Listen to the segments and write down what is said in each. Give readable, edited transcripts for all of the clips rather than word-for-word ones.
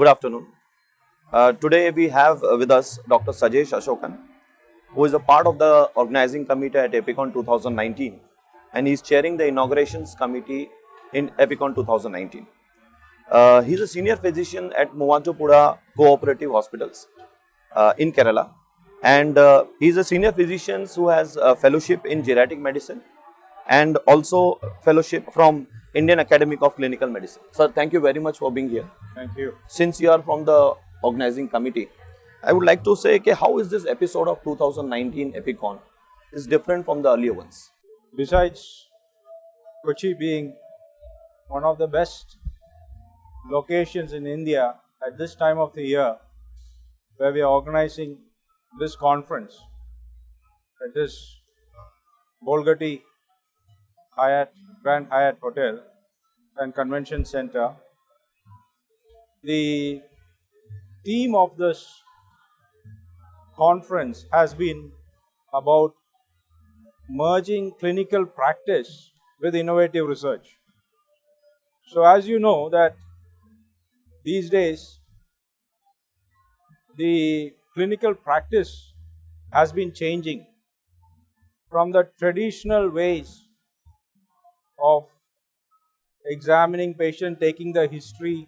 Good afternoon. Today we have with us Dr. Sajesh Asokan, who is a part of the organizing committee at Apicon 2019, and he is chairing the inaugurations committee in Apicon 2019. He is a senior physician at MUVATTUPUZHA cooperative hospitals in Kerala, and he is a senior physician who has a fellowship in geriatric medicine and also fellowship from Indian Academy of Clinical Medicine. Sir, thank you very much for being here. Thank you. Since you are from the organizing committee, I would like to say, okay, how is this episode of 2019 Apicon is different from the earlier ones? Besides Kochi being one of the best locations in India at this time of the year, where we are organizing this conference at this Bolgati Grand Hyatt Hotel and Convention Center, the theme of this conference has been about merging clinical practice with innovative research. So as you know that these days the clinical practice has been changing from the traditional ways of examining patient, taking the history,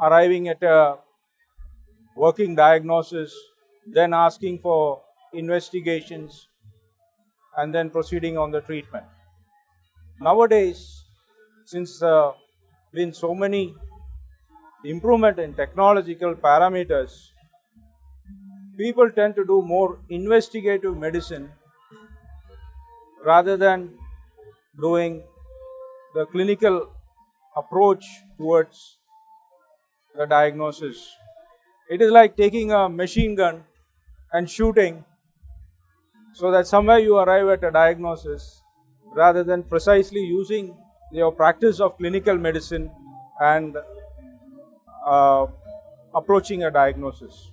arriving at a working diagnosis, then asking for investigations, and then proceeding on the treatment. Nowadays, since been so many improvement in technological parameters, people tend to do more investigative medicine rather than doing the clinical approach towards the diagnosis. It is like taking a machine gun and shooting so that somewhere you arrive at a diagnosis rather than precisely using your practice of clinical medicine and approaching a diagnosis.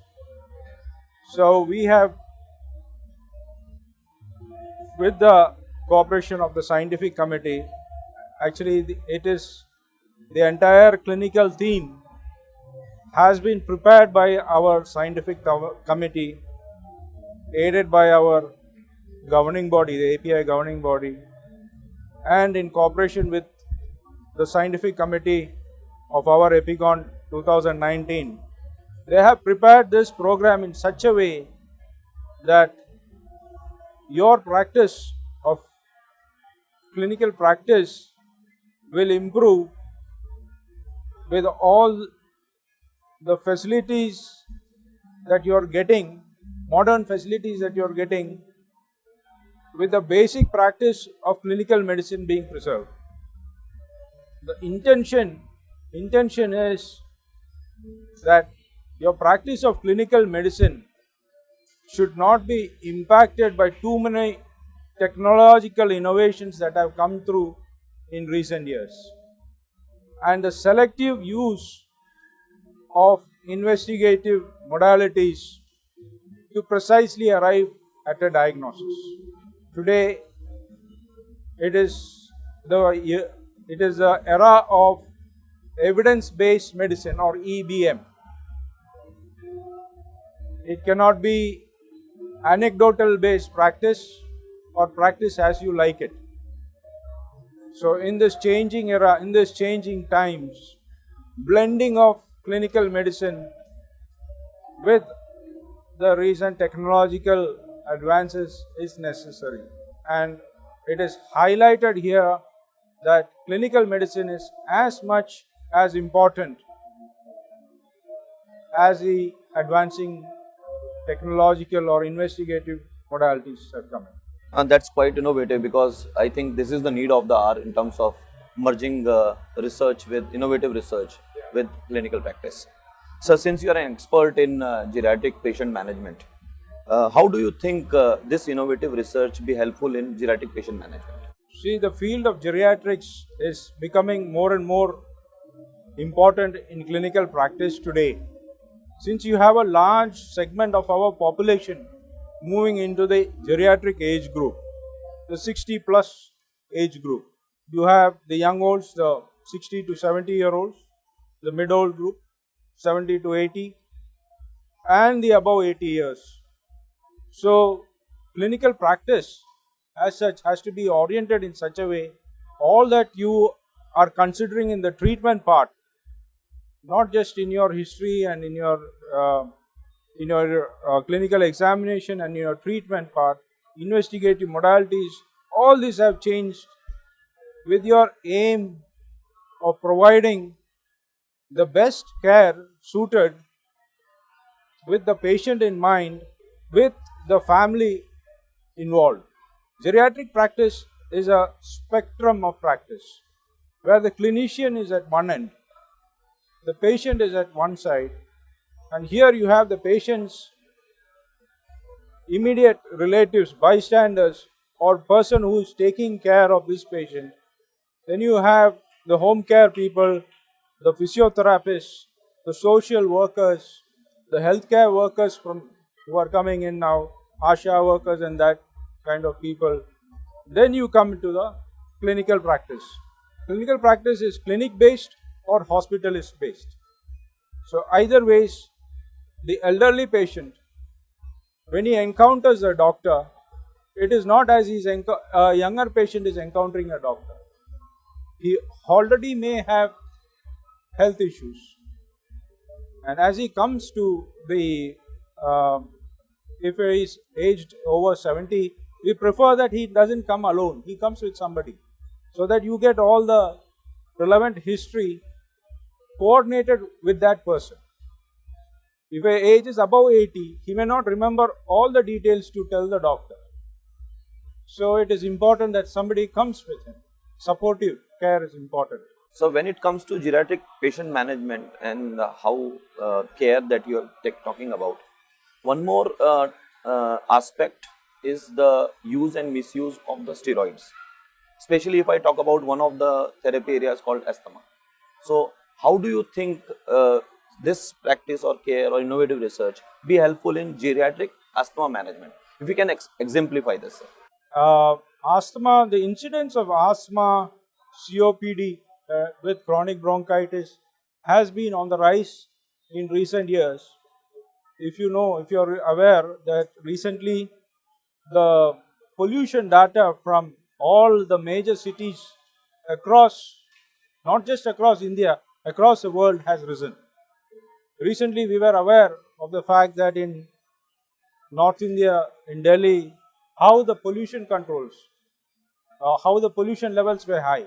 So we have, with the cooperation of the scientific committee, actually it is the entire clinical theme has been prepared by our scientific committee, aided by our governing body, the API governing body, and in cooperation with the scientific committee of our Apicon 2019. They have prepared this program in such a way that your practice of clinical practice will improve with all the facilities that you are getting, modern facilities that you are getting, with the basic practice of clinical medicine being preserved. The intention is that your practice of clinical medicine should not be impacted by too many technological innovations that have come through in recent years, and the selective use of investigative modalities to precisely arrive at a diagnosis. Today, it is the era of evidence-based medicine, or EBM. It cannot be anecdotal-based practice or practice as you like it. So in this changing era, in this changing times, blending of clinical medicine with the recent technological advances is necessary, and it is highlighted here that clinical medicine is as much as important as the advancing technological or investigative modalities are coming. And that's quite innovative, because I think this is the need of the hour in terms of merging research with innovative research with clinical practice. So since you are an expert in geriatric patient management, how do you think this innovative research be helpful in geriatric patient management? See, the field of geriatrics is becoming more and more important in clinical practice today. Since you have a large segment of our population moving into the geriatric age group, the 60 plus age group, you have the young olds, the 60 to 70 year olds, the mid-old group, 70 to 80, and the above 80 years. So, clinical practice as such has to be oriented in such a way, all that you are considering in the treatment part, not just in your history and in your clinical examination and in your treatment part, investigative modalities, all these have changed with your aim of providing the best care suited with the patient in mind, with the family involved. Geriatric practice is a spectrum of practice where the clinician is at one end, the patient is at one side, and here you have the patient's immediate relatives, bystanders, or person who is taking care of this patient. Then you have the home care people, the physiotherapists, the social workers, the healthcare workers who are coming in now, ASHA workers and that kind of people. Then you come to the clinical practice. Clinical practice is clinic based or hospitalist based. So either ways, the elderly patient, when he encounters a doctor, it is not as a younger patient is encountering a doctor. He already may have health issues, and as he comes to the if he is aged over 70, we prefer that he doesn't come alone, he comes with somebody, so that you get all the relevant history coordinated with that person. If a age is above 80, he may not remember all the details to tell the doctor. So it is important that somebody comes with him. Supportive care is important. So when it comes to geriatric patient management and how care that you are talking about, one more aspect is the use and misuse of the steroids. Especially if I talk about one of the therapy areas called asthma. So how do you think this practice or care or innovative research be helpful in geriatric asthma management? If you can exemplify this. Asthma, the incidence of asthma, COPD with chronic bronchitis has been on the rise in recent years. If you are aware that recently the pollution data from all the major cities across, not just across India, across the world has risen. Recently we were aware of the fact that in North India, in Delhi, how the pollution controls, how the pollution levels were high,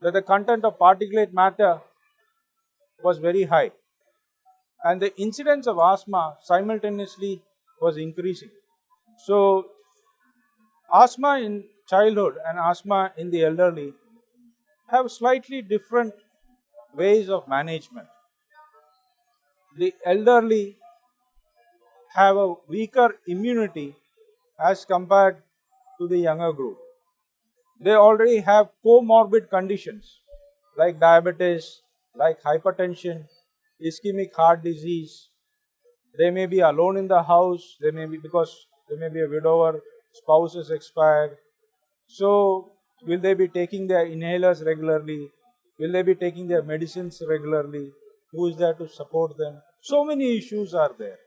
that the content of particulate matter was very high, and the incidence of asthma simultaneously was increasing. So asthma in childhood and asthma in the elderly have slightly different ways of management. The elderly have a weaker immunity as compared to the younger group. They already have comorbid conditions like diabetes, like hypertension, ischemic heart disease. They may be alone in the house, they may be a widower, spouse is expired. So will they be taking their inhalers regularly? Will they be taking their medicines regularly? Who is there to support them? So many issues are there.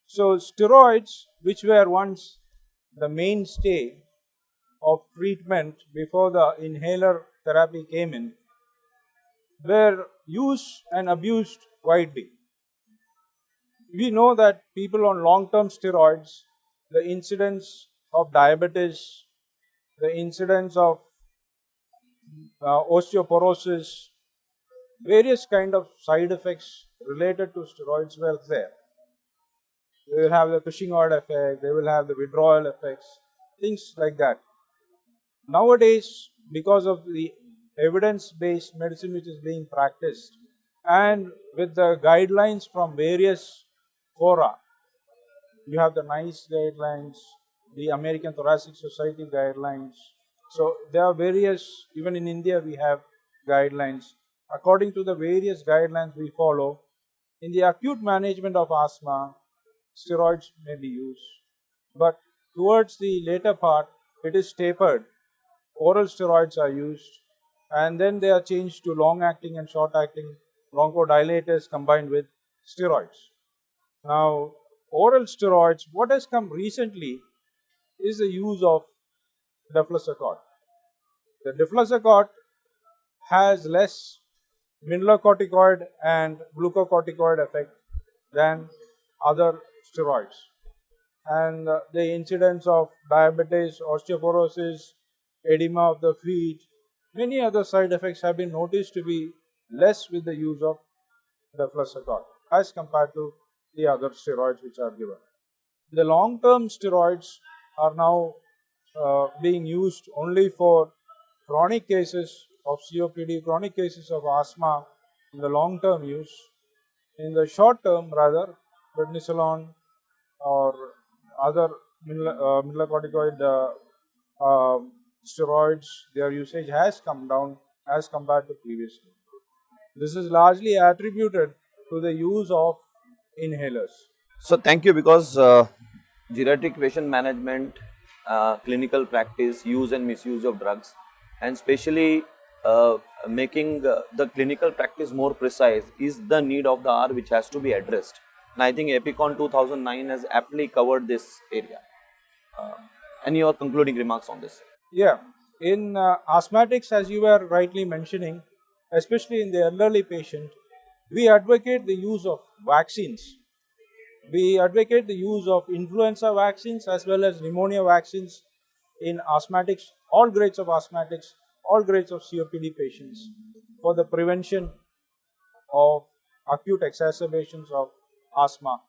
So steroids, which were once the mainstay of treatment before the inhaler therapy came in, were used and abused widely. We know that people on long-term steroids, the incidence of diabetes, the incidence of osteoporosis, various kind of side effects related to steroids were there. They will have the Cushing-Odd effect, they will have the withdrawal effects, things like that. Nowadays, because of the evidence-based medicine which is being practiced, and with the guidelines from various fora, you have the NICE guidelines, the American Thoracic Society guidelines. So there are various, even in India we have guidelines. According to the various guidelines we follow, in the acute management of asthma, steroids may be used. But towards the later part, it is tapered. Oral steroids are used, and then they are changed to long-acting and short-acting bronchodilators combined with steroids. Now, oral steroids, what has come recently is the use of deflazacort. The deflazacort has less mineralocorticoid and glucocorticoid effect than other steroids, and the incidence of diabetes, osteoporosis, edema of the feet, many other side effects have been noticed to be less with the use of deflazacort as compared to the other steroids which are given. The long-term steroids are now being used only for chronic cases of COPD, chronic cases of asthma in the long-term use. In the short term, rather, prednisolone or other mineralocorticoid steroids, their usage has come down as compared to previously. This is largely attributed to the use of inhalers. So thank you, because geriatric patient management, clinical practice, use and misuse of drugs, and especially making the clinical practice more precise is the need of the hour which has to be addressed. And I think Apicon 2009 has aptly covered this area. Any your concluding remarks on this? Yeah, in asthmatics, as you were rightly mentioning, especially in the elderly patient, we advocate the use of vaccines. We advocate the use of influenza vaccines as well as pneumonia vaccines in asthmatics, all grades of asthmatics, all grades of COPD patients, for the prevention of acute exacerbations of asthma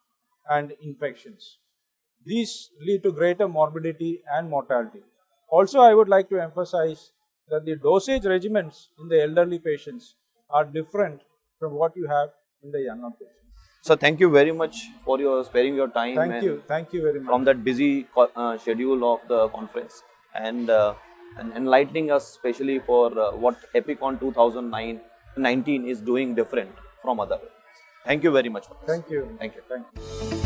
and infections. These lead to greater morbidity and mortality. Also, I would like to emphasize that the dosage regimens in the elderly patients are different from what you have in the younger patients. So thank you very much for your sparing your time. Thank you very much. From that busy schedule of the conference, and enlightening us, especially for what Apicon 2019 is doing different from other. Thank you very much for this. Thank you. Thank you. Thank you.